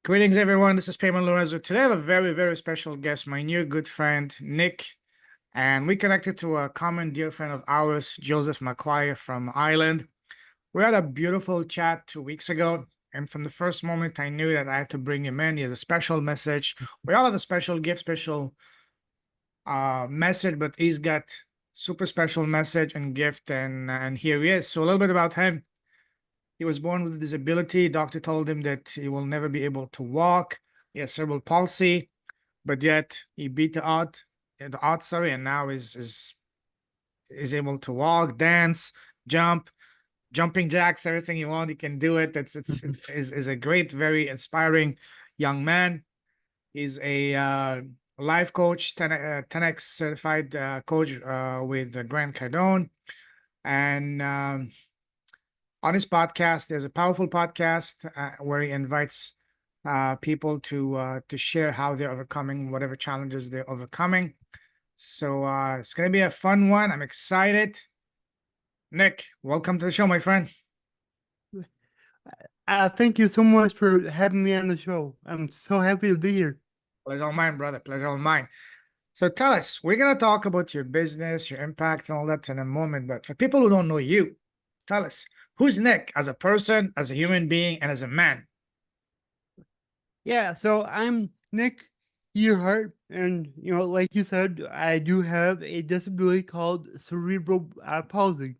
Greetings, everyone. This is Payman Lorenzo. Today, I have a very, very special guest, my new good friend, Nick. And we connected to a common dear friend of ours, Joseph McQuire from Ireland. We had a beautiful chat 2 weeks ago. And from the first moment, I knew that I had to bring him in. He has a special message. We all have a special gift, special message, but he's got super special message and gift. And here he is. So a little bit about him. He was born with a disability. Doctor told him that he will never be able to walk. He has cerebral palsy, but yet he beat the odds, and now is able to walk, dance, jump, jumping jacks, everything you want. He can do it. It's is a great, very inspiring young man. He's a life coach, 10x certified coach with Grant Cardone, and on his podcast, there's a powerful podcast where he invites people to share how they're overcoming whatever challenges they're overcoming. So it's gonna be a fun one. I'm excited. Nick, welcome to the show, my friend. Thank you so much for having me on the show. I'm so happy to be here. Pleasure all mine, brother. Pleasure all mine. So tell us, we're gonna talk about your business, your impact, and all that in a moment. But for people who don't know you, tell us, who's Nick as a person, as a human being, and as a man? Yeah, so I'm Nick Yerhart, and like you said, I do have a disability called cerebral palsy.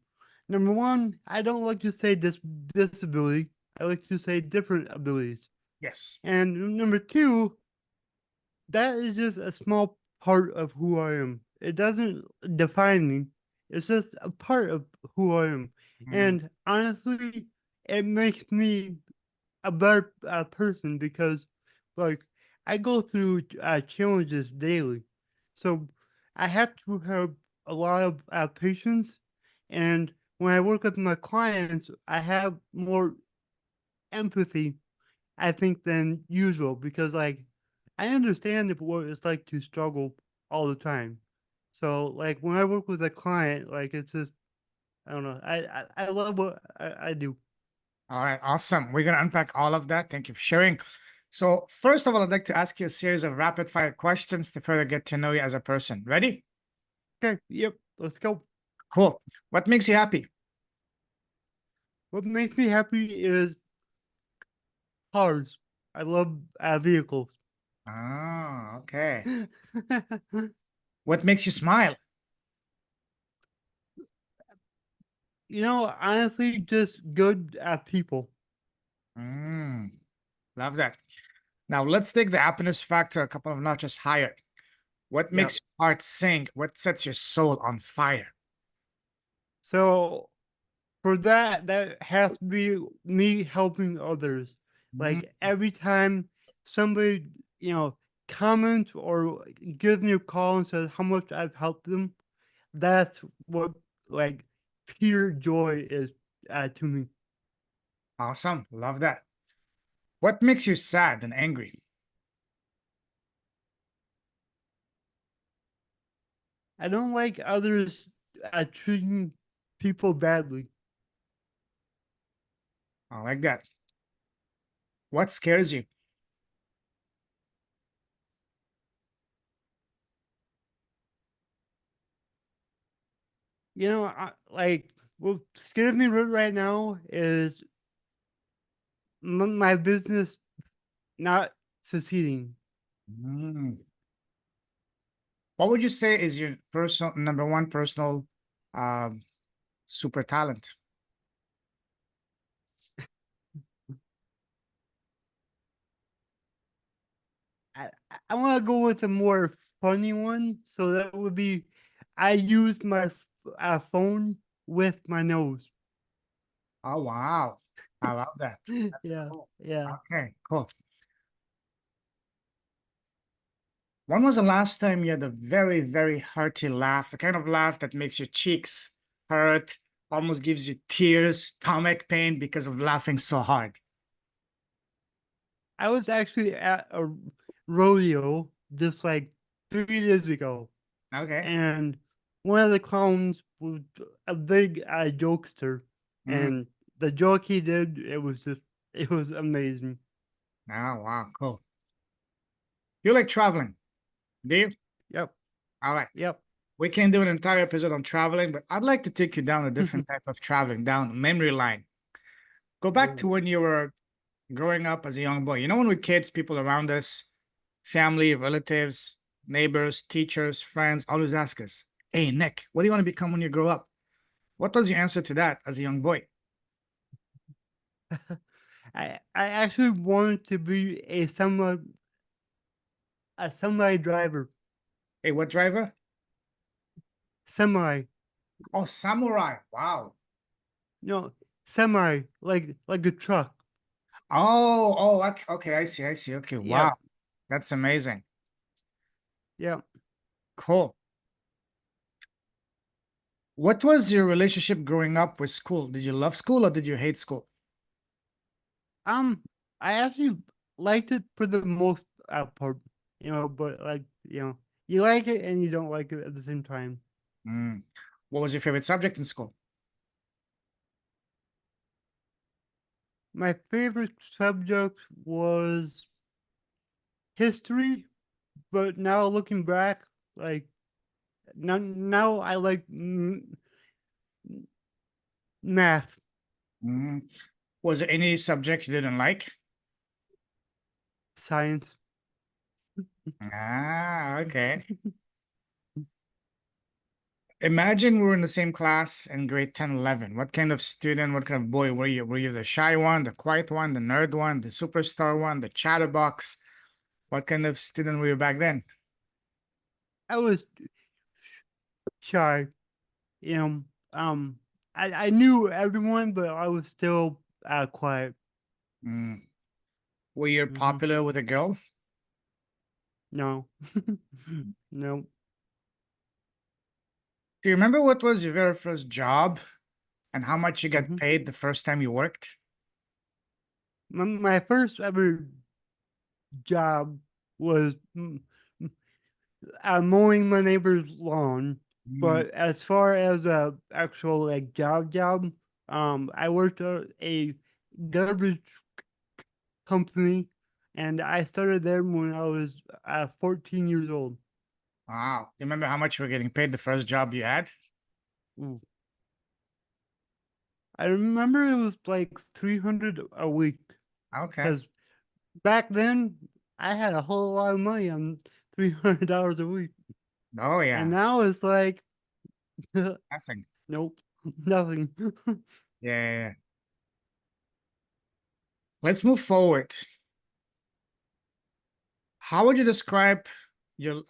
Number one, I don't like to say disability. I like to say different abilities. Yes. And number two, that is just a small part of who I am. It doesn't define me. It's just a part of who I am. Mm, And honestly, it makes me a better person because, like, I go through challenges daily. So I have to have a lot of patience. And when I work with my clients, I have more empathy, I think, than usual because, like, I understand what it's like to struggle all the time. So, like, when I work with a client, like, it's just, I don't know. I love what I do. all right, awesome. We're gonna unpack all of that. Thank you for sharing. So first of all, I'd like to ask you a series of rapid fire questions to further get to know you as a person. Ready? Okay, yep, let's go. Cool. What makes you happy? What makes me happy is cars. I love vehicles. Ah, okay. What makes you smile? Honestly, just good people. Mm, love that. Now let's take the happiness factor a couple of notches higher. What Yeah. makes your heart sing? What sets your soul on fire? So for that, that has to be me helping others. Mm, Like every time somebody, you know, comments or gives me a call and says how much I've helped them, that's what, like, pure joy is to me. awesome. Love that. What makes you sad and angry? I don't like others treating people badly. I like that. What scares you? Like, what scares me right now is my business not succeeding. Mm. What would you say is your personal number one personal um, super talent? I want to go with a more funny one. So that would be, I use my phone with my nose. Oh, wow. I love that. That's Yeah, cool. yeah. Okay, cool. When was the last time you had a very, very hearty laugh? The kind of laugh that makes your cheeks hurt, almost gives you tears, stomach pain because of laughing so hard. I was actually at a rodeo just like 3 days ago, Okay. and one of the clowns was a big jokester, Mm, and the joke he did, it was amazing. Oh, wow, cool. You like traveling, do you? Yep. All right. Yep. We can do an entire episode on traveling, but I'd like to take you down a different type of traveling, down memory line. Go back to Oh. when you were growing up as a young boy. You know, when we're kids, people around us, family, relatives, neighbors, teachers, friends, always ask us, "Hey, Nick, what do you want to become when you grow up?" What was your answer to that as a young boy? I actually wanted to be a semi driver. Hey, what driver? Semi. Oh, samurai. Wow. No, semi like a truck. Okay, okay, I see, I see. Okay, wow. Yep. That's amazing. Yep. Cool. What was your relationship growing up with school? Did you love school or did you hate school? Um, I actually liked it for the most part, but like, you like it and you don't like it at the same time. Mm. What was your favorite subject in school? My favorite subject was history, but now looking back, like now I like math, Mm. Was there any subject you didn't like? science. Ah, okay. Imagine we were in the same class in grade 10, 11. What kind of student, what kind of boy were you? Were you the shy one, the quiet one, the nerd one, the superstar one, the chatterbox? What kind of student were you back then? I was shy, you know. Um, I knew everyone, but I was still quiet. Mm. Were you Hmm. popular with the girls? No, no. Do you remember what was your very first job and how much you got Hmm. paid the first time you worked? My first ever job was mowing my neighbor's lawn. Mm. But as far as a actual like job, I worked at a garbage company, and I started there when I was 14 years old. Wow. Do you remember how much you were getting paid the first job you had? Mm. I remember it was like 300 a week Okay. because back then I had a whole lot of money on $300 a week, Oh, and yeah. now it's like Nothing. nope, nothing. Yeah, yeah, yeah. Let's move forward. How would you describe your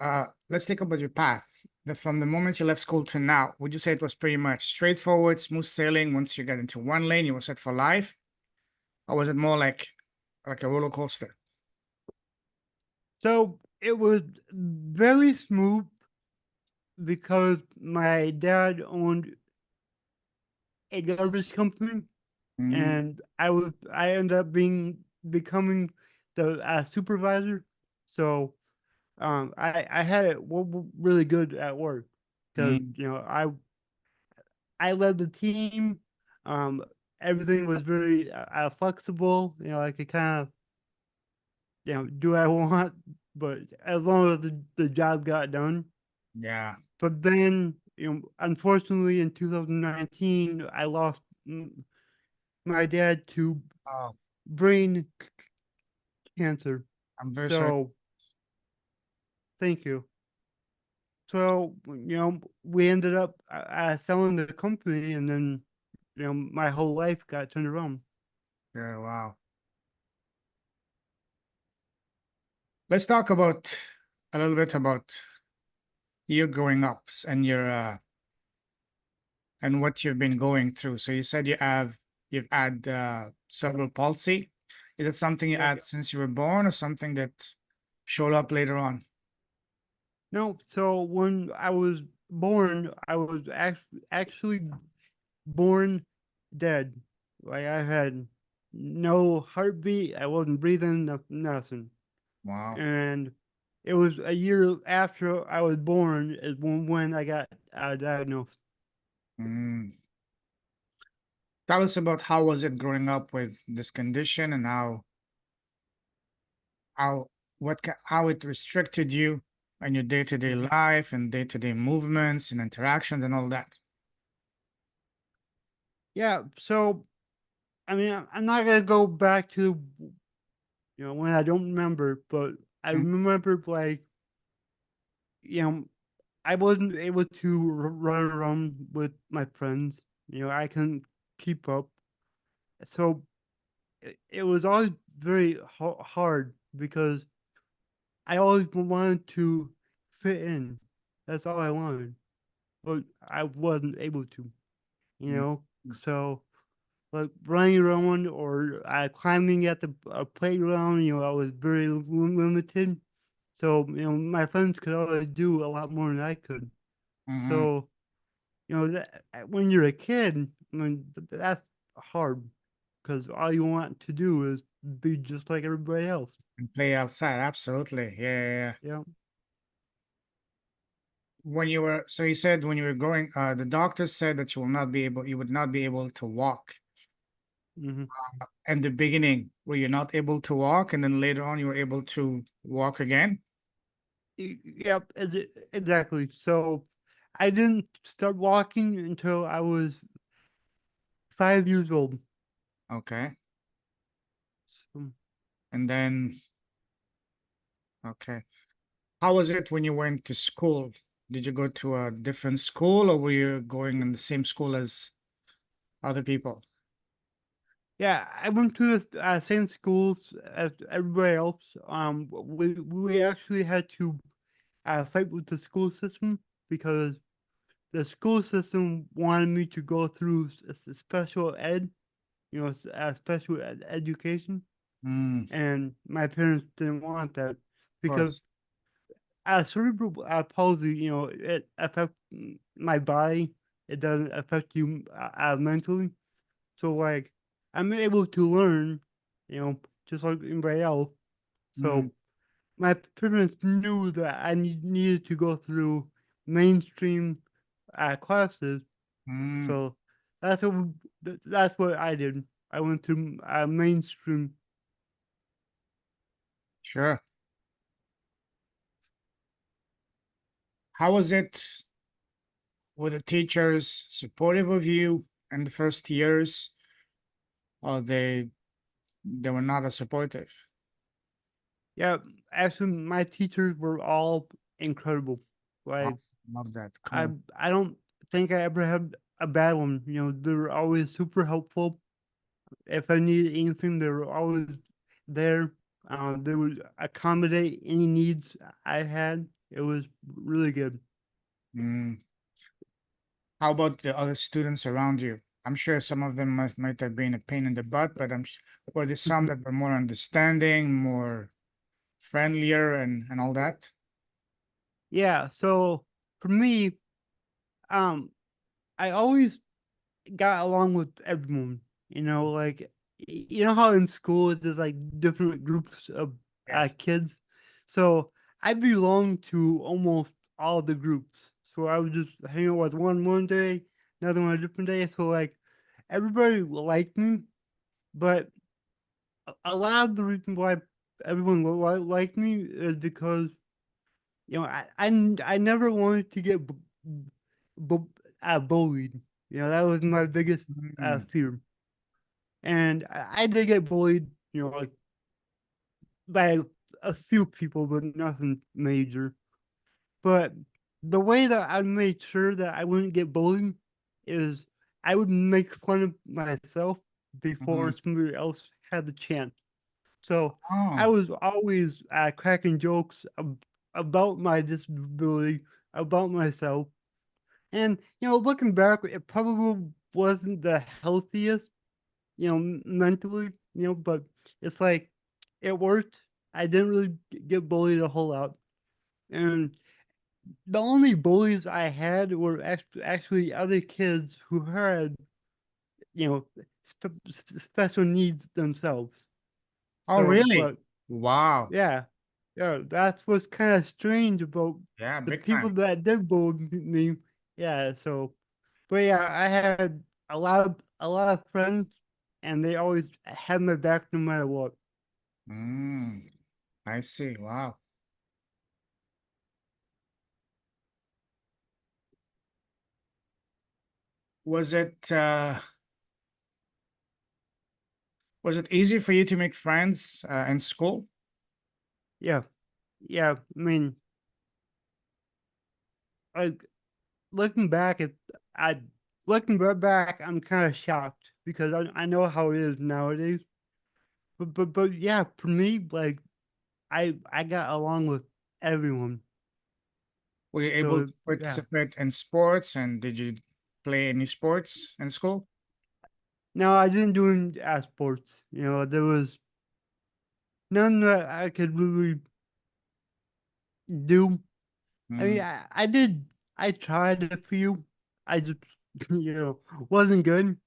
let's think about your path. From the moment you left school to now, would you say it was pretty much straightforward, smooth sailing? Once you got into one lane, you were set for life? Or was it more like a roller coaster? So it was very smooth because my dad owned a garbage company, Mm, and I ended up becoming the supervisor. So I had it really good at work because mm, I led the team. Um, everything was very flexible. I could kind of do what I want, but as long as the job got done. yeah. But then, unfortunately, in 2019, I lost my dad to Oh, brain cancer. I'm very sorry. So, thank you. So, we ended up selling the company, and then, my whole life got turned around. Yeah, wow. Let's talk about a little bit about you growing up and your and what you've been going through. So you said you've had cerebral palsy. Is it something you Yep. had since you were born or something that showed up later on? No, so when I was born, I was actually born dead. Like I had no heartbeat. I wasn't breathing, nothing. Wow. And it was a year after I was born is when I got diagnosed. Mm. Tell us about how was it growing up with this condition and how how how it restricted you in your day-to-day Mhm. life and day-to-day movements and interactions and all that. Yeah, so I mean, I'm not gonna go back to when I don't remember, but I Mm, remember like you know I wasn't able to run around with my friends. I couldn't keep up, so it was always very hard because I always wanted to fit in. That's all I wanted, but I wasn't able to. You mm, know, mm, so like running around or climbing at the playground, I was very limited. So my friends could always do a lot more than I could. mhm. So when you're a kid, I mean that's hard because all you want to do is be just like everybody else. And play outside, absolutely. Yeah, yeah, yeah. Yeah. When you were, so you said when you were growing, the doctor said that you would not be able to walk. Hmm. In the beginning, were you not able to walk, and then later on you were able to walk again? Yep. Exactly. So I didn't start walking until I was 5 years old. Okay. So, And then, okay. How was it when you went to school? Did you go to a different school or were you going in the same school as other people? yeah, I went to the same schools as everybody else. We actually had to fight with the school system because the school system wanted me to go through special ed, special education, Mm, of and my parents didn't want that because course. cerebral palsy, it affects my body. It doesn't affect you mentally. So like I'm able to learn, just like anybody else. Mm, So my parents knew that I needed to go through mainstream classes. mm, So that's what I did. I went to mainstream. sure. How was it? Were the teachers supportive of you in the first years or they were not as supportive? Yeah, actually, my teachers were all incredible. Like Awesome. Love that. I Cool. I don't think I ever had a bad one. They were always super helpful. If I needed anything, they were always there. They would accommodate any needs I had. It was really good. Mm. How about the other students around you? I'm sure some of them might have been a pain in the butt, but were there some that were more understanding, more friendlier and all that? Yeah. So for me, um, I always got along with everyone. Like how in school there's like different groups of Yes. kids. So I belong to almost all the groups. So I would just hang out with one day, another one a different day. So like everybody liked me, but a lot of the reason why everyone liked me is because I never wanted to get bu- bullied. That was my biggest Mm, fear. And I did get bullied, like by a few people, but nothing major. But the way that I made sure that I wouldn't get bullied is I would make fun of myself before mm. somebody else had the chance. So I Oh, was always cracking jokes about my disability, about myself. And, looking back, it probably wasn't the healthiest, mentally, but it's like it worked. I didn't really get bullied a whole lot. And the only bullies I had were actually other kids who had, you know, special needs themselves. oh, So, really? but Wow. yeah, yeah, that's what's kind of strange about Yeah, the big people time. that did bully me. Yeah, so, but yeah, I had a lot of friends, and they always had my back no matter what. Mm, I see. Wow. Was it was it easy for you to make friends in school? Yeah, yeah. I mean, like looking back at I back, I'm kind of shocked because I know how it is nowadays. But yeah, for me, like I got along with everyone. Were you able So to yeah. participate in sports, and did you play any sports in school? No, I didn't do any sports. There was none that I could really do. I mean, Mm, I did. I tried a few. I just you know wasn't good,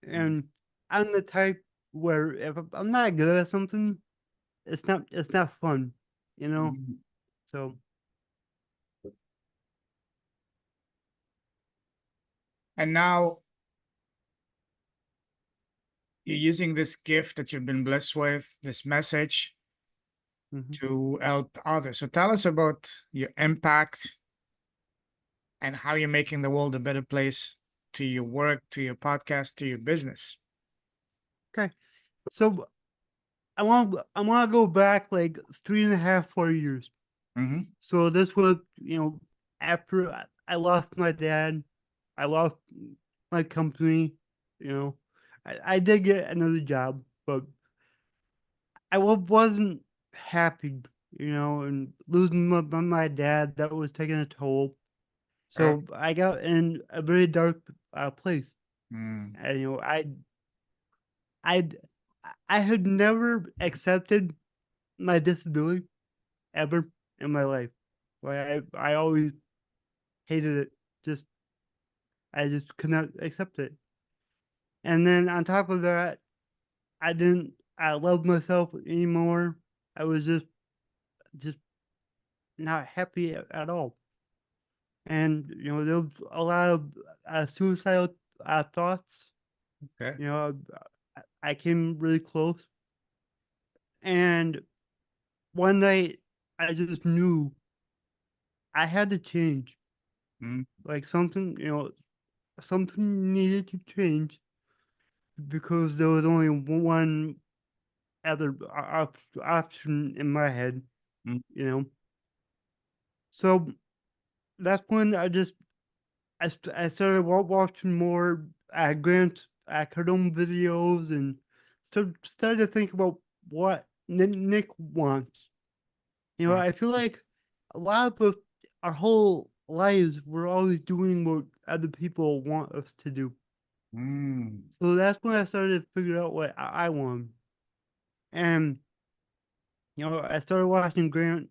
mm, and I'm the type where if I'm not good at something, it's not fun. You know. mm. So And now you're using this gift that you've been blessed with, this message, mhm. to help others. So tell us about your impact and how you're making the world a better place, to your work, to your podcast, to your business. Okay. So I want to go back like 3.5, 4 years. Mm-hmm. So this was after I lost my dad, I lost my company. You know, I did get another job, but wasn't happy. And losing my dad, that was taking a toll. Right. So I got in a very dark place. Mm, And I I had never accepted my disability ever in my life. Like I always hated it. Just I just could not accept it. And then on top of that, I love myself anymore. I was just not happy at all. And there was a lot of suicidal thoughts. okay. You know, I came really close. And one night, I just knew I had to change. Mm, Like something needed to change because there was only one other option in my head. mm, You know, so that's when I started watching more Grant Cardone videos and started to think about what Nick wants. mm, I feel like a lot of our whole lives we're always doing what other people want us to do. mm. So that's when I started to figure out what I want. And I started watching Grant.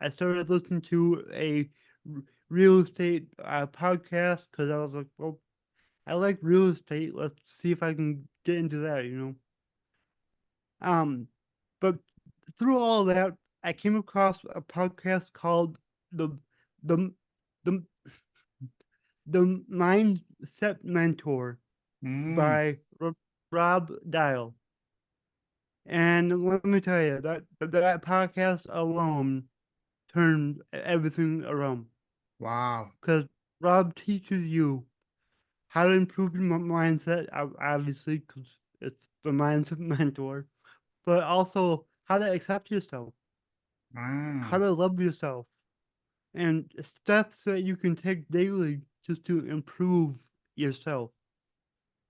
I started listening to a real estate podcast because I was like, well, I like real estate. Let's see if I can get into that. Um, but through all that, I came across a podcast called the the the the Mindset Mentor Mm. by Rob Dial. And let me tell you that podcast alone turned everything around Wow. because Rob teaches you how to improve your mindset, obviously, because it's the mindset mentor, but also how to accept yourself, how Mm. to love yourself, and steps that you can take daily just to improve yourself.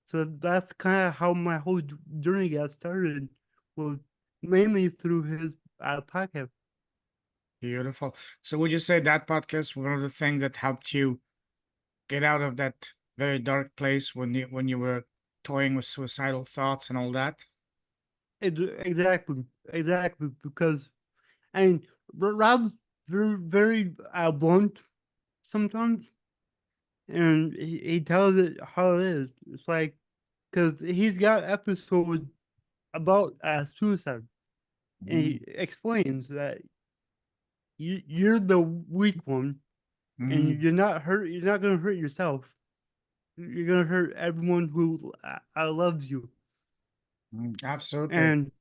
So that's kind of how my whole journey got started, was mainly through his podcast. Beautiful. So would you say that podcast was one of the things that helped you get out of that very dark place when you were toying with suicidal thoughts and all that? Exactly, exactly, because I mean, Rob's very blunt sometimes, and he tells it how it is. It's like because he's got episodes about suicide, and Mm, he explains that you're the weak one, and mm, You're not gonna hurt yourself. You're gonna hurt everyone who loves you. absolutely. And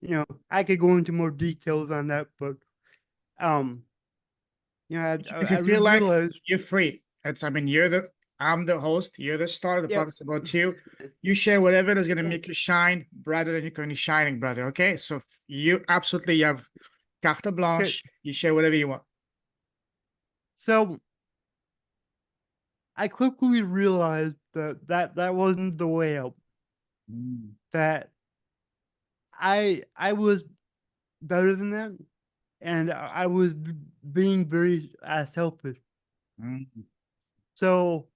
I could go into more details on that, but um, If I you feel like realized, you're free, I mean, I'm the host, you're the star, the yep, podcast's about you. You share whatever is going to yeah. make you shine brighter than you're currently shining, brother. Okay. So you absolutely you have carte Okay, blanche. You share whatever you want. so I quickly realized that wasn't the way out. Mm, That I was better than that, and I was being very selfish. mm, So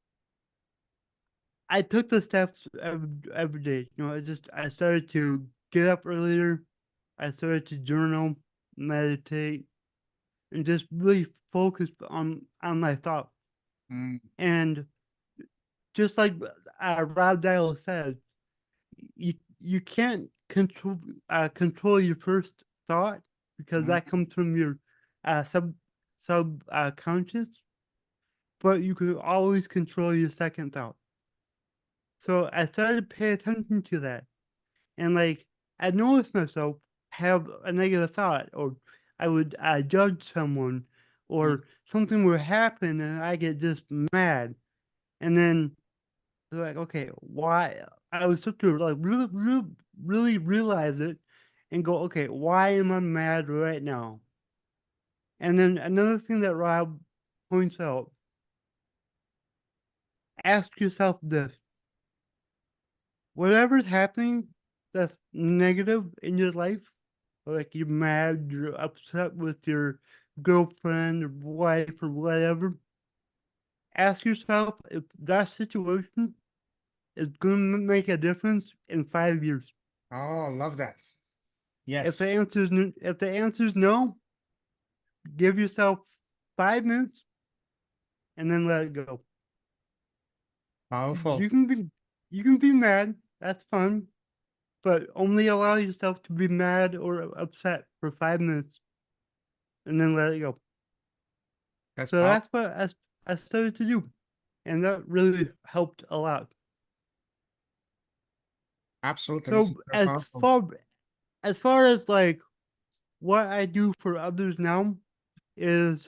I took the steps every day. I started to get up earlier. I started to journal, meditate, and just really focus on my thoughts. mm, And just like Rob Dial said, you can't control your first thought because that mm. comes from your sub conscious, but you can always control your second thought. So I started to pay attention to that, and like I noticed myself have a negative thought, or I would judge someone, Mm. or something would happen, and I get just mad, and then like, okay, why? I was supposed to like really realize it, and go, okay, why am I mad right now? And then another thing that Rob points out: ask yourself this: whatever's happening that's negative in your life, like you're mad, you're upset with your girlfriend or wife or whatever, ask yourself if that situation is going to make a difference in 5 years. Oh, love that. If Yes. the answer's no, give yourself 5 minutes and then let it go. Powerful. You can be you can be mad, that's fun, but only allow yourself to be mad or upset for 5 minutes and then let it go. That's So powerful. that's what I started to do, and that really helped a lot. Absolutely. This So is very powerful. as far as like what I do for others now is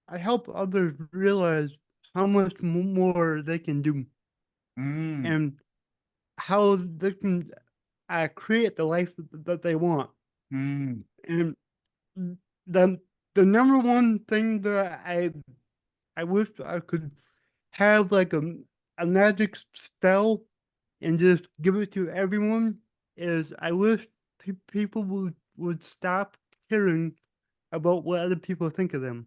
I help others realize how much more they can do Mm, and how they can create the life that they want. mm, And the the number one thing that I wish I could have like a magic spell and just give it to everyone is I wish people would stop caring about what other people think of them.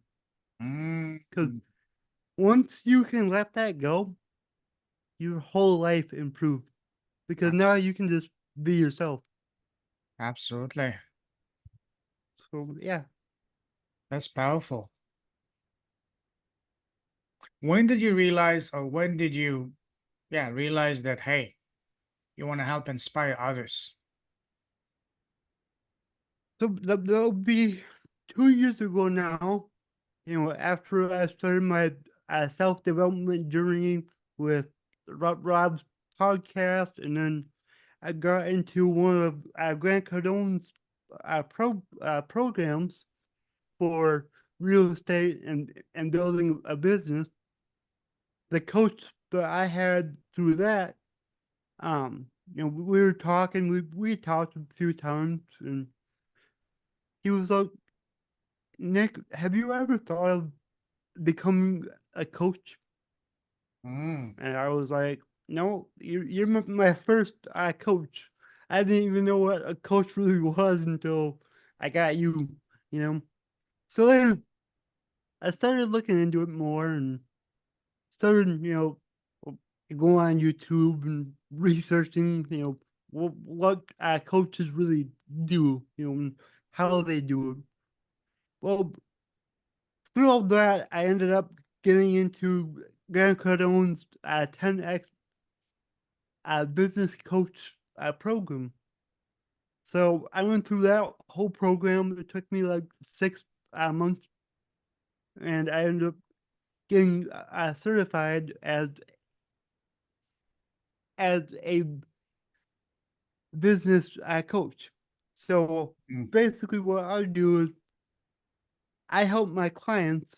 Because mm. once you can let that go, your whole life improves. Because Abs- now you can just be yourself. Absolutely. So yeah. That's powerful. When did you realize, or when did you, yeah, realize that, hey, you want to help inspire others? So that'll be 2 years ago now. After I started my self development journey with Rob's podcast, and then I got into one of Grant Cardone's programs for real estate and building a business. The coach that I had through that, we were talking, we talked a few times, and he was like, Nick, have you ever thought of becoming a coach? Mm, And I was like, no, you're my first coach. I didn't even know what a coach really was until I got you, you know. So then I started looking into it more and started, going on YouTube and researching, what coaches really do, and how they do it. Well, through all that, I ended up getting into Grant Cardone's 10X business coach program. So I went through that whole program. It took me like 6 months, and I ended up getting certified as a business coach. So mm, basically, what I do is I help my clients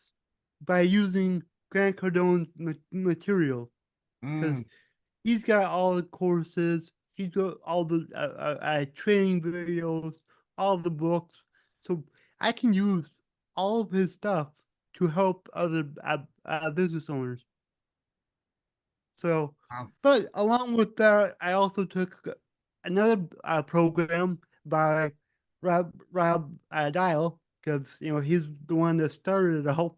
by using Grant Cardone's material because Mm, he's got all the courses, he's got all the training videos, all the books. So I can use all of his stuff to help other business owners. So, wow. but along with that, I also took another program by Rob Dial because he's the one that started it all,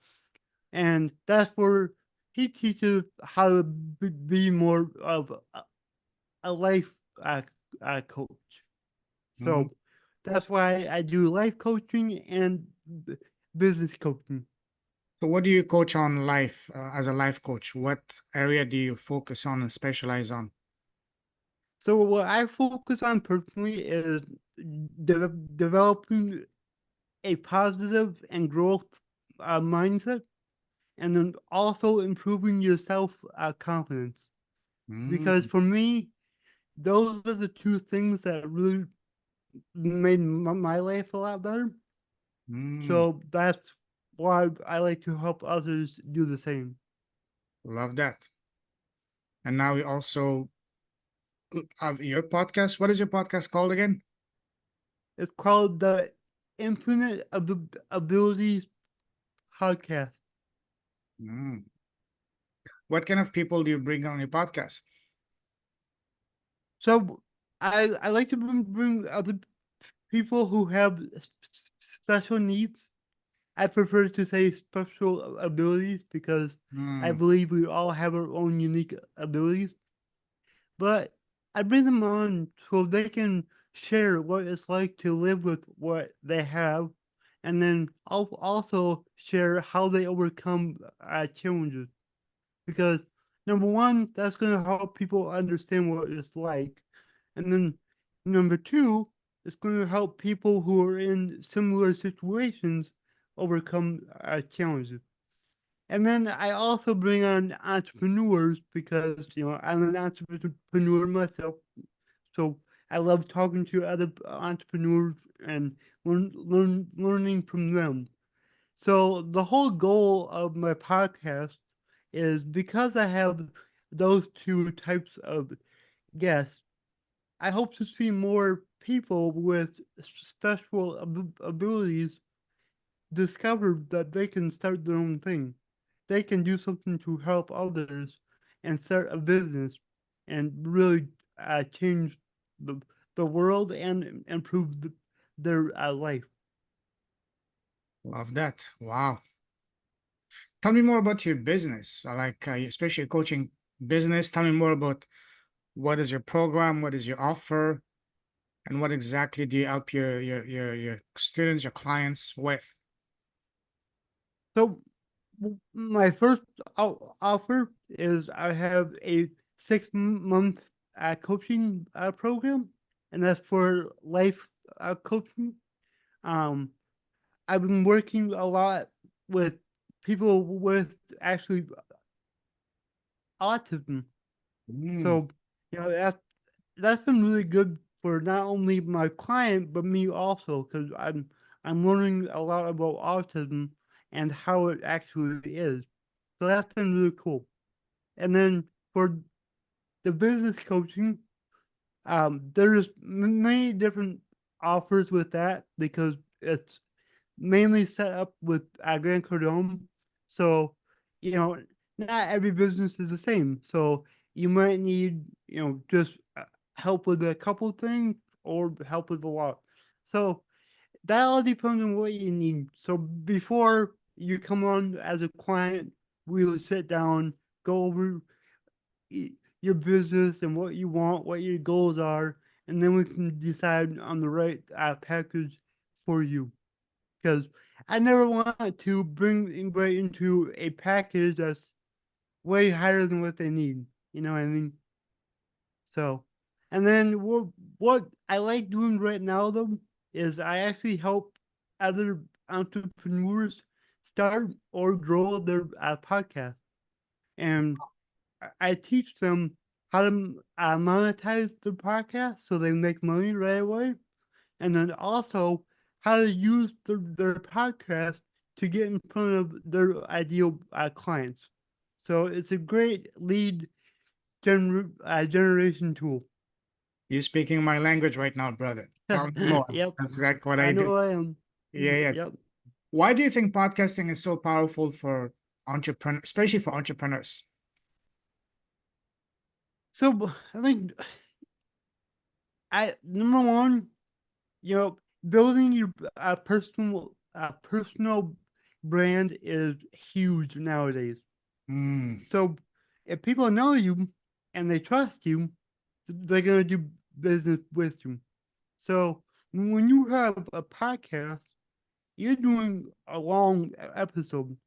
and that's where he teaches how to be more of a life coach. Mhm. So that's why I do life coaching and business coaching. So what do you coach on life as a life coach? What area do you focus on and specialize on? So what I focus on personally is developing a positive and growth mindset, and then also improving your self confidence. Because Mm, for me, those are the two things that really made my life a lot better. mm, So that's why I like to help others do the same. love that. And now we also have your podcast. What is your podcast called again? It's called the Infinite Abilities Podcast. Mm. What kind of people do you bring on your podcast? So I like to bring other people who have special needs. I prefer to say special abilities because I Mm, believe we all have our own unique abilities. But I bring them on so they can share what it's like to live with what they have, and then I'll also share how they overcome challenges. Because number one, that's going to help people understand what it's like, and then number two, it's going to help people who are in similar situations overcome challenges. And then I also bring on entrepreneurs because I'm an entrepreneur myself, so I love talking to other entrepreneurs and learning from them. So the whole goal of my podcast is because I have those two types of guests, I hope to see more people with special abilities discover that they can start their own thing. They can do something to help others and start a business and really change the, the world and improve their life. love that. Wow. Tell me more about your business. I like, especially coaching business. Tell me more about what is your program, what is your offer, and what exactly do you help your students, your clients with? So my first offer is I have a 6 month coaching program, and that's for life coaching. Um, I've been working a lot with people with actually autism. Mm, So, that's been really good for not only my client but me also because I'm learning a lot about autism and how it actually is. So that's been really cool. And then for the business coaching, there's many different offers with that because it's mainly set up with Grant Cardone. So, you know, not every business is the same. So you might need, just help with a couple things or help with a lot. So that all depends on what you need. So before you come on as a client, we will sit down, go over your business and what you want, what your goals are, and then we can decide on the right package for you. Because I never want to bring anybody into a package that's way higher than what they need. You know what I mean? So, and then what I like doing right now though is I actually help other entrepreneurs start or grow their podcast, and I teach them how to monetize their podcast so they make money right away, and then also how to use their podcast to get in front of their ideal clients. So it's a great lead generation tool. You're speaking my language right now, brother. Tell me more. Yep, That's exactly what I I do. know I am. Yeah, yeah. Yep. Why do you think podcasting is so powerful for entrepreneurs, especially for entrepreneurs? So I think number one, building your personal brand is huge nowadays. Mm, So if people know you and they trust you, they're gonna do business with you. So when you have a podcast, you're doing a long episode,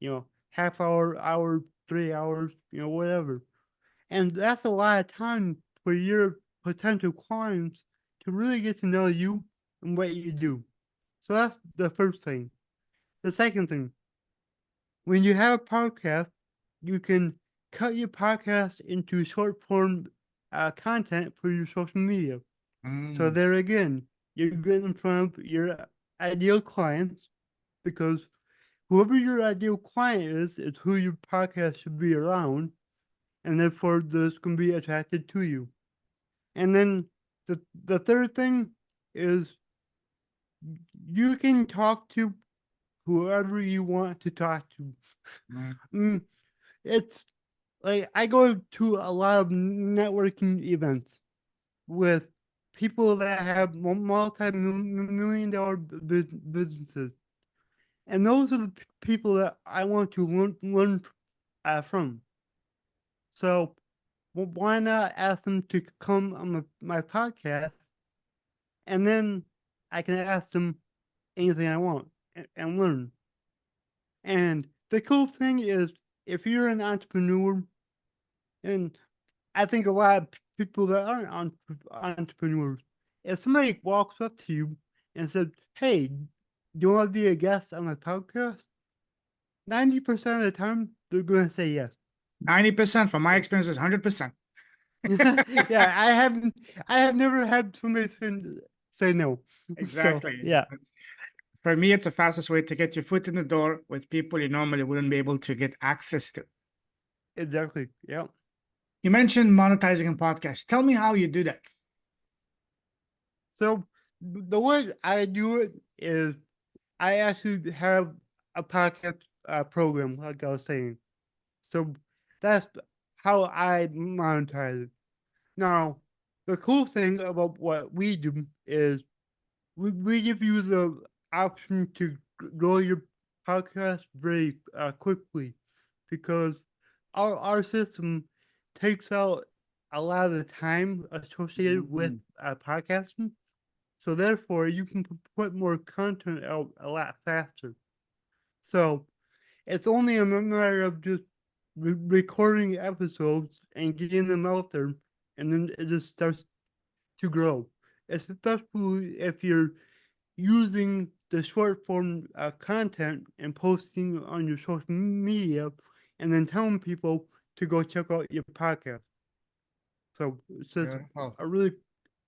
half hour, 3 hours, whatever. And that's a lot of time for your potential clients to really get to know you and what you do. So that's the first thing. The second thing, when you have a podcast, you can cut your podcast into short form content for your social media. So mm, there again, you're getting in front of your ideal clients because whoever your ideal client is who your podcast should be around, and therefore this can be attracted to you. And then the third thing is you can talk to whoever you want to talk to. mm, Mm, it's like I go to a lot of networking events with people that have multi-million dollar businesses, and those are the people that I want to learn from. So why not ask them to come on my podcast, and then I can ask them anything I want and learn. And the cool thing is, if you're an entrepreneur, and I think a lot of people that aren't entrepreneurs, if somebody walks up to you and said, "Hey, do you want to be a guest on my podcast?" 90% of the time, they're going to say yes. 90% from my experience is 100%. Yeah, I have never had somebody say no. So Exactly. yeah, For me, it's the fastest way to get your foot in the door with people you normally wouldn't be able to get access to. exactly. Yeah. You mentioned monetizing a podcast. Tell me how you do that. So the way I do it is I actually have a podcast program, like I was saying. So that's how I monetize it. Now, the cool thing about what we do is we give you the option to grow your podcast very quickly because our system takes out a lot of the time associated with Mm, podcasting. So therefore, you can put more content out a lot faster. So it's only a matter of just recording episodes and getting them out there, and then it just starts to grow. Especially if you're using the short form content and posting on your social media, and then telling people to go check out your podcast. So it's just beautiful. a really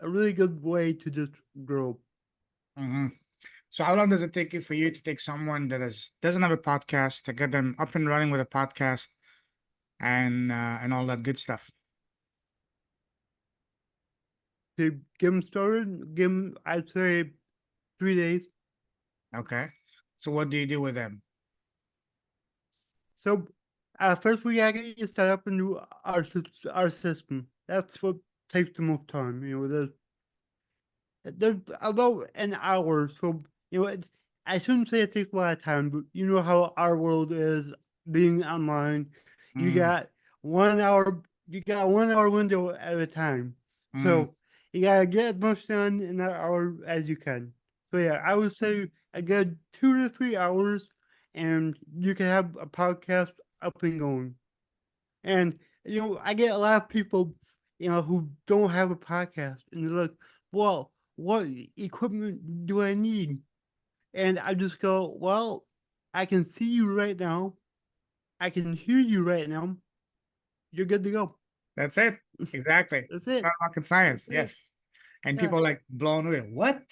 a really good way to just grow. Mhm. So how long does it take you for you to take someone that doesn't have a podcast to get them up and running with a podcast and all that good stuff? To get them started, give them, I'd say, 3 days. Okay. So what do you do with them? So first we gotta get you set up into our system. That's what takes the most time. There's about an hour, so I shouldn't say it takes a lot of time, but you know how our world is being online. You Mm, got 1 hour, you got 1 hour window at a time. mm. So you gotta get as much done in that hour as you can. So yeah, I would say a good 2 to 3 hours, and you can have a podcast up and going. And I get a lot of people, who don't have a podcast, and they're like, "Well, what equipment do I need?" And I just go, "Well, I can see you right now. I can hear you right now. You're good to go. That's it. Exactly. That's It's it. not rocket science. That's it. Yes. And Yeah, people are like blown away. What?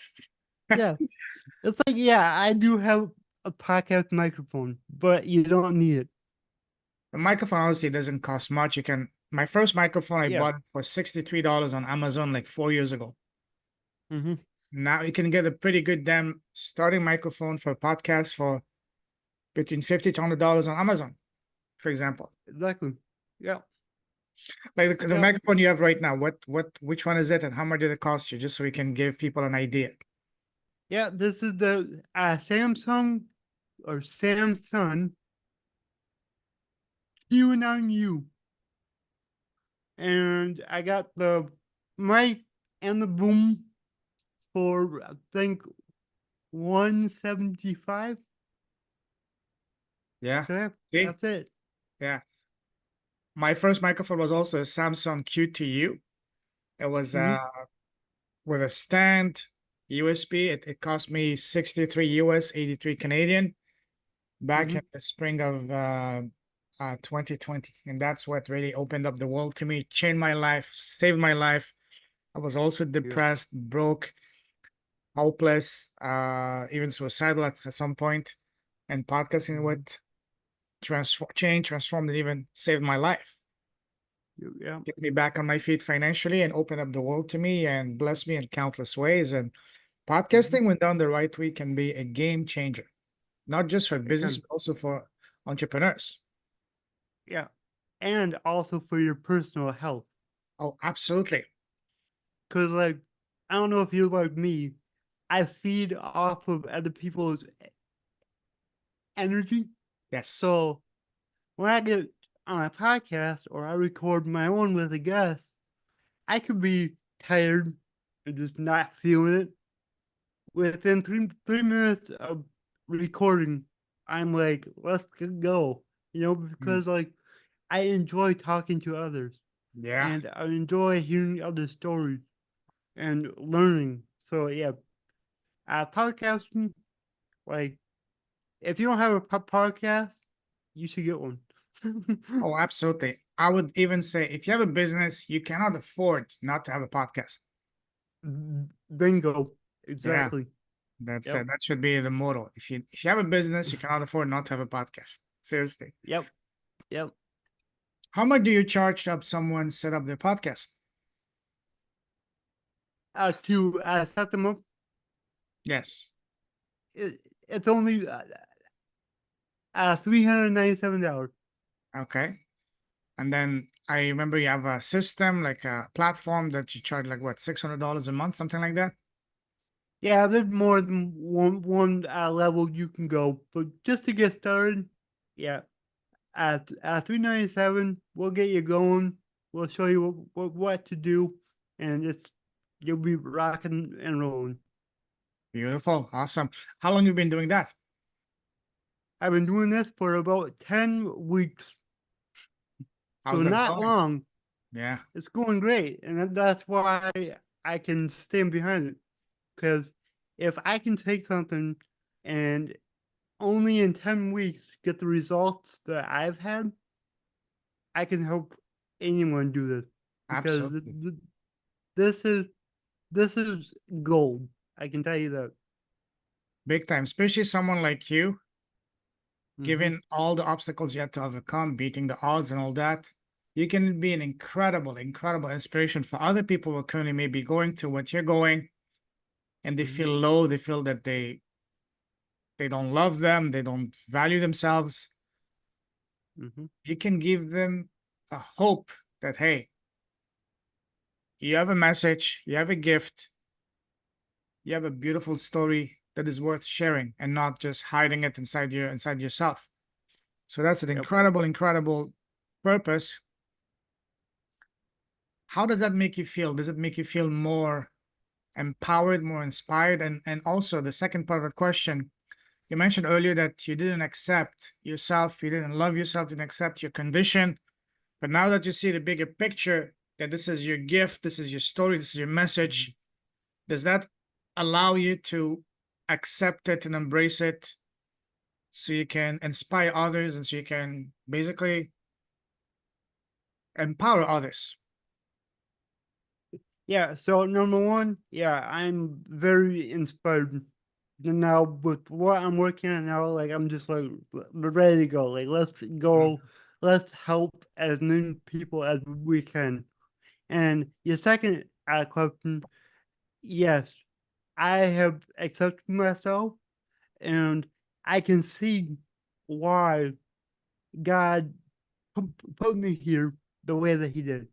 yeah. It's like, yeah, I do have. a podcast microphone, but you don't need it. The microphone honestly doesn't cost much. You can. My first microphone I Yeah. bought for $63 on Amazon like 4 years ago. Mm-hmm. Now you can get a pretty good damn starting microphone for a podcast for between $50 to $100 on Amazon, for example. Exactly. Yeah. Like the Yep. microphone you have right now, which one is it and how much did it cost you? Just so we can give people an idea. Yeah. This is the Samsung or Samsung Q9U, and I got the mic and the boom for I think 175. Yeah. So yeah, See? that's it. Yeah. My first microphone was also a Samsung QTU. It was Mm-hmm. with a stand, USB. It cost me 63 US, 83 Canadian back Mm-hmm. in the spring of 2020. And that's what really opened up the world to me, changed my life, saved my life. I was also Yeah. depressed, broke, hopeless, even suicidal at some point. And podcasting Mm-hmm. would transformed, and even saved my life. Yeah. Get me back on my feet financially and open up the world to me and bless me in countless ways. And Mm-hmm. podcasting, when done the right way, can be a game changer, not just for It business, can. but also for entrepreneurs. Yeah. And also for your personal health. Oh, absolutely. Because, like, I don't know if you're like me, I feed off of other people's energy. Yes. So when I get on a podcast or I record my own with a guest, I could be tired and just not feeling it. Within 3 minutes of recording, I'm like, let's go. Mm. Because like I enjoy talking to others Yeah. and I enjoy hearing other stories and learning. So yeah, podcasting, like if you don't have a podcast, you should get one. Oh, absolutely. I would even say if you have a business, you cannot afford not to have a podcast. Bingo. Yeah, Exactly. that's Yep. it. That should be the motto. If you have a business, you cannot afford not to have a podcast. Seriously. Yep. Yep. How much do you charge to have someone set up their podcast? To set them up, Yes. it's only $397. Okay. And then I remember you have a system, like a platform that you charge like what, $600 a month, something like that? Yeah, there's more than one level you can go, but just to get started, yeah, at 397, we'll get you going. We'll show you what to do, and you'll be rocking and rolling. Beautiful. Awesome. How long you been doing that? I've been doing this for about 10 weeks, so How's that not going? long. Yeah, It's going great, and that's why I can stand behind it. Because if I can take something and only in 10 weeks get the results that I've had, I can help anyone do this because absolutely. this is this is gold. I can tell you that. Big time. Especially someone like you, Hmm. given all the obstacles you had to overcome, beating the odds and all that, you can be an incredible, incredible inspiration for other people who are currently maybe going through what you're going and they Hmm. feel low, they feel that they don't love them, they don't value themselves. Hmm. You can give them a hope that hey, you have a message, you have a gift, you have a beautiful story that is worth sharing and not just hiding it inside yourself. So that's an Yep. incredible, incredible purpose. How does that make you feel? Does it make you feel more empowered, more inspired? And also the second part of the question, you mentioned earlier that you didn't accept yourself, you didn't love yourself, didn't accept your condition. But now that you see the bigger picture, that this is your gift, this is your story, this is your Mhm. message, does that allow you to accept it and embrace it so you can inspire others and so you can basically empower others? Yeah. So number one, yeah, I'm very inspired now with what I'm working on now, like I'm just like ready to go. Like let's Mm, go, let's help as many people as we can. And your second question, yes, I have accepted myself, and I can see why God put me here the way that He did.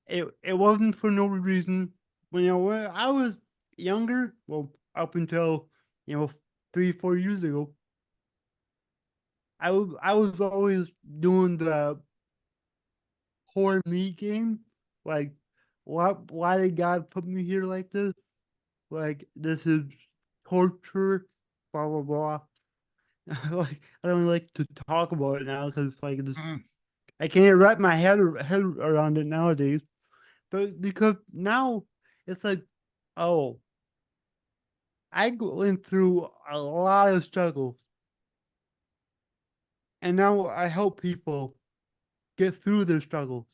It wasn't for no reason. When I was younger, well, up until you know 3 4 years ago, I was always doing the poor me game. Like, why did God put me here like this? Like, this is torture. Blah blah blah. Like, I don't like to talk about it now because like mm, I can't wrap my head around it nowadays. But because now it's like, oh, I went through a lot of struggles, and now I help people get through their struggles.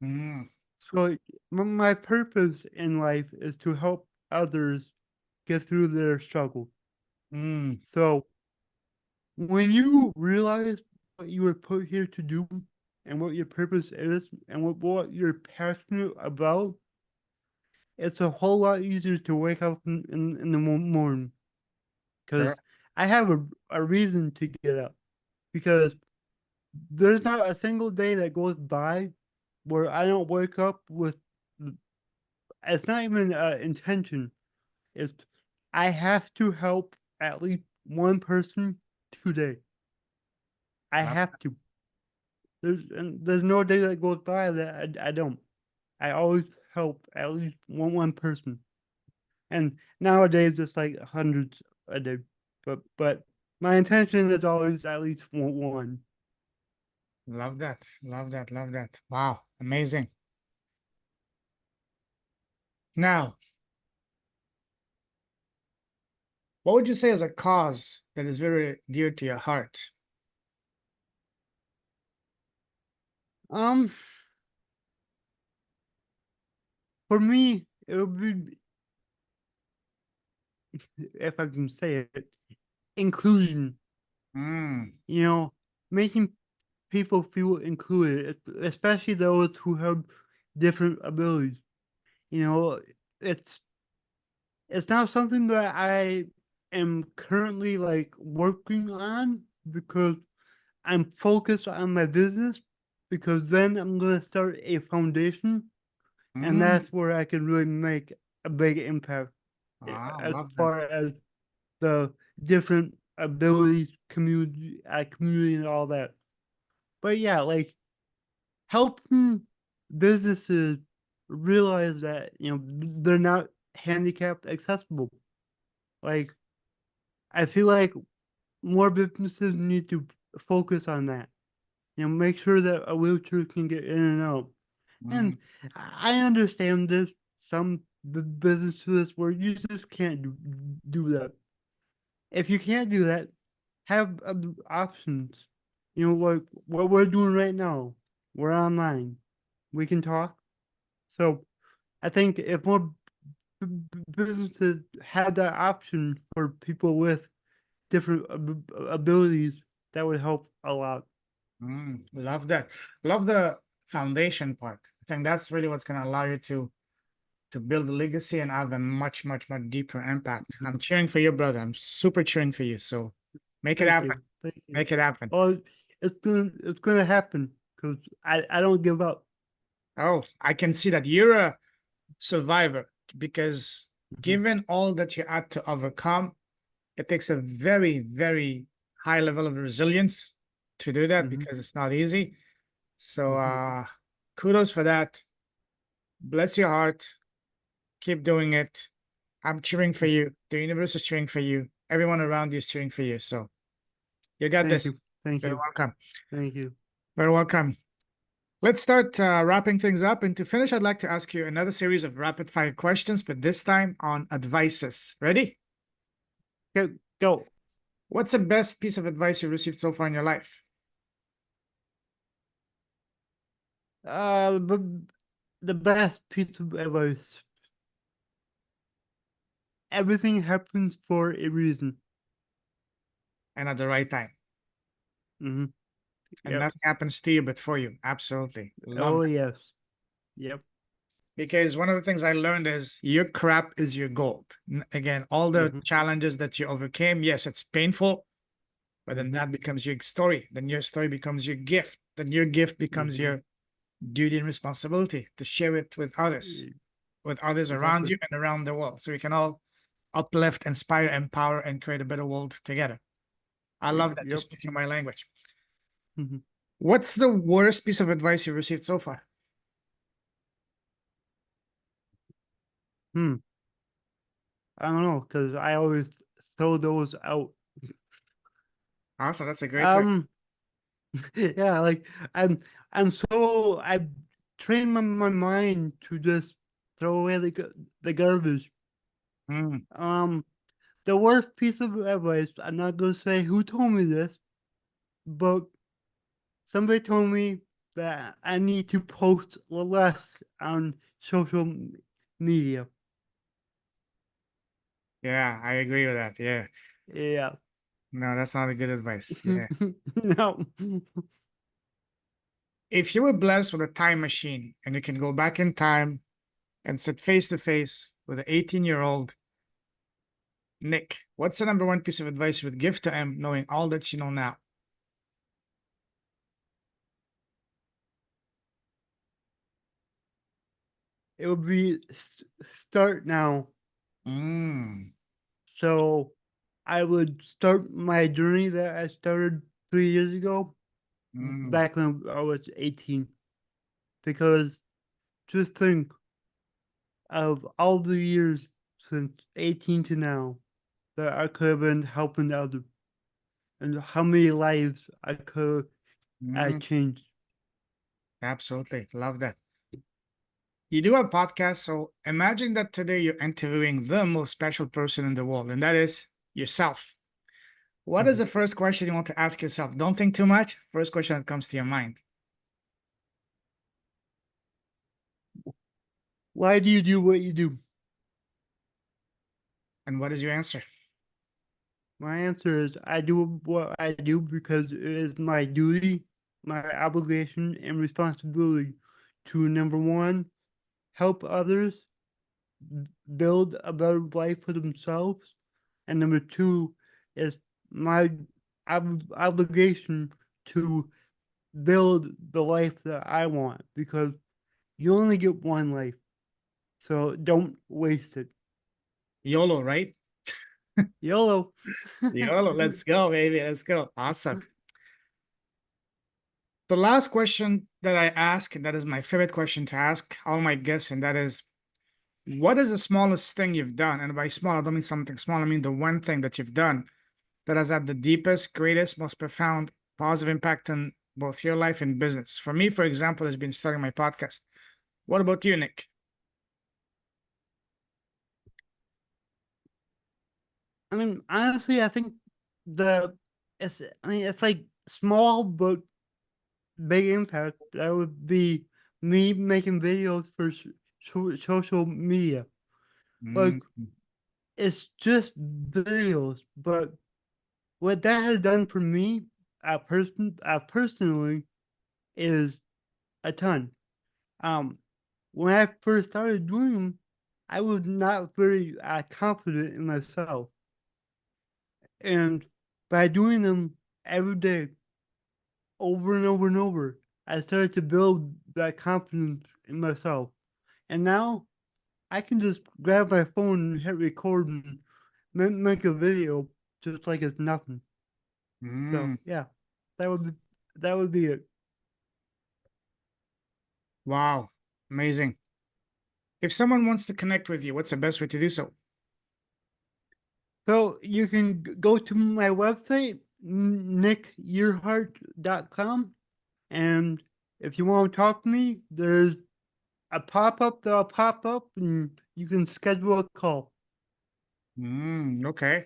mm, So my purpose in life is to help others get through their struggle. mm. So when you realize what you were put here to do and what your purpose is and what you're passionate about, it's a whole lot easier to wake up in the morning because Sure. I have a reason to get up because there's not a single day that goes by where I don't wake up with it's not even intention. It's I have to help at least one person today. I Love, have to. There's no day that goes by that I don't. I always help at least one person. And nowadays it's like hundreds a day. But my intention is always at least one. love that. Love that. Love that. Wow. Amazing. Now, what would you say is a cause that is very dear to your heart? Um, for me, it would be, if I can say it, inclusion. Mm, You know, making people feel included, especially those who have different abilities. You know, it's it's not something that I am currently like working on because I'm focused on my business because then I'm gonna start a foundation and mm. that's where I can really make a big impact Wow. as Love that. far as the different abilities, community and all that. But yeah, like helping businesses realize that they're not handicapped accessible. Like I feel like more businesses need to focus on that. Make sure that a wheelchair can get in and out. Mm, And I understand there's some businesses where you just can't do that. If you can't do that, have other options. Like what we're doing right now. We're online. We can talk. So I think if more businesses had that option for people with different abilities, that would help a lot. love that. Love the foundation part. I think that's really what's going to allow you to build a legacy and have a much, much, much deeper impact. I'm cheering for you, brother. I'm super cheering for you. So make it Thank happen. you. Thank you. Make it happen. Oh, it's gonna happen because I don't give up. Oh, I can see that you're a survivor because Mhm, given all that you had to overcome, it takes a very, very high level of resilience to do that mhm, because it's not easy. So mhm. kudos for that. Bless your heart. Keep doing it. I'm cheering for you. The universe is cheering for you. Everyone around you is cheering for you. So you got Thank you. this. Thank Very you. welcome. Thank you. Very welcome. Let's start wrapping things up. And to finish, I'd like to ask you another series of rapid fire questions, but this time on advices. Ready? Go go. What's the best piece of advice you received so far in your life? But the best piece of advice. everything happens for a reason. And at the right time. Hmm. And Yep. nothing happens to you but for you. Absolutely. Love Oh that. yes. Yep. Because one of the things I learned is your crap is your gold. Again, all the Hmm. challenges that you overcame, yes, it's painful, but then Hmm. that becomes your story. Then your story becomes your gift. Then your gift becomes Hmm. your duty and responsibility to share it with others around Exactly. you and around the world. So we can all uplift, inspire, empower, and create a better world together. I love that. You're Yep. speaking my language. Hmm. What's the worst piece of advice you've received so far? Hmm. I don't know because I always throw those out. Awesome. That's a great way. Um. Yeah. Like I'm. I've trained my mind to just throw away the garbage. Mm, Um. The worst piece of advice. I'm not gonna say who told me this, but somebody told me that I need to post less on social media. yeah, I agree with that. Yeah. Yeah. No, that's not a good advice. Yeah. No. If you were blessed with a time machine and you can go back in time and sit face to face with an 18-year-old Nick, what's the number one piece of advice you would give to him knowing all that you know now? It would be start now. Mm, So I would start my journey that I started 3 years ago, mm, back when I was 18. Because just think of all the years since 18 to now that I could have been helping others and how many lives I mm. changed. Absolutely. Love that. You do a podcast, so imagine that today you're interviewing the most special person in the world, and that is yourself. What is Mhm. the first question you want to ask yourself? Don't think too much. First question that comes to your mind. Why do you do what you do? And what is your answer? My answer is I do what I do because it is my duty, my obligation, and responsibility to number one, help others build a better life for themselves, and number two is my obligation to build the life that I want because you only get one life, so don't waste it. YOLO, right? YOLO. YOLO. Let's go, baby. Let's go. Awesome. The last question that I ask, and that is my favorite question to ask all my guests, and that is, what is the smallest thing you've done? And by small, I don't mean something small. I mean the one thing that you've done that has had the deepest, greatest, most profound positive impact on both your life and business. For me, for example, has been starting my podcast. What about you, Nick? I mean, honestly, I think the it's like small but big impact. That would be me making videos for social media. Like Mm, it's just videos, but what that has done for me, personally, is a ton. Um, when I first started doing them, I was not very confident in myself, and by doing them every day, over and over and over, I started to build that confidence in myself. And now I can just grab my phone and hit record and make a video just like it's nothing. So mm. yeah, that would be that would be it. Wow, amazing. If someone wants to connect with you, what's the best way to do so? So you can go to my website, nickyerhart.com, and if you want to talk to me, there's a pop-up that'll pop up and you can schedule a call. Okay,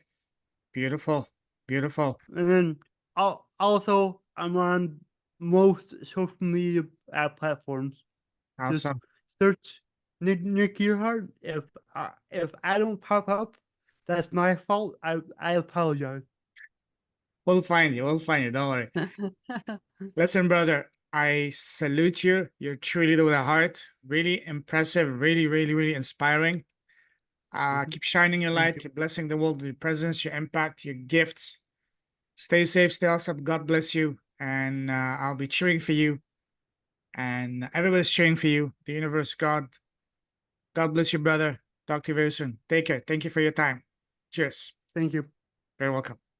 beautiful, beautiful, And then also I'm on most social media platforms. Just awesome. search Nick Yerhart. If I don't pop up, That's my fault. I apologize. We'll find you. We'll find you. Don't worry. Listen, brother, I salute you. You're truly with a heart. Really impressive. Really, really, really inspiring. Keep shining your Thank light. you. Keep blessing the world with your presence, your impact, your gifts. Stay safe. Stay awesome. God bless you. And I'll be cheering for you. And everybody's cheering for you. The universe, God. God bless you, brother. Talk to you very soon. Take care. Thank you for your time. Cheers. Thank you. Very welcome.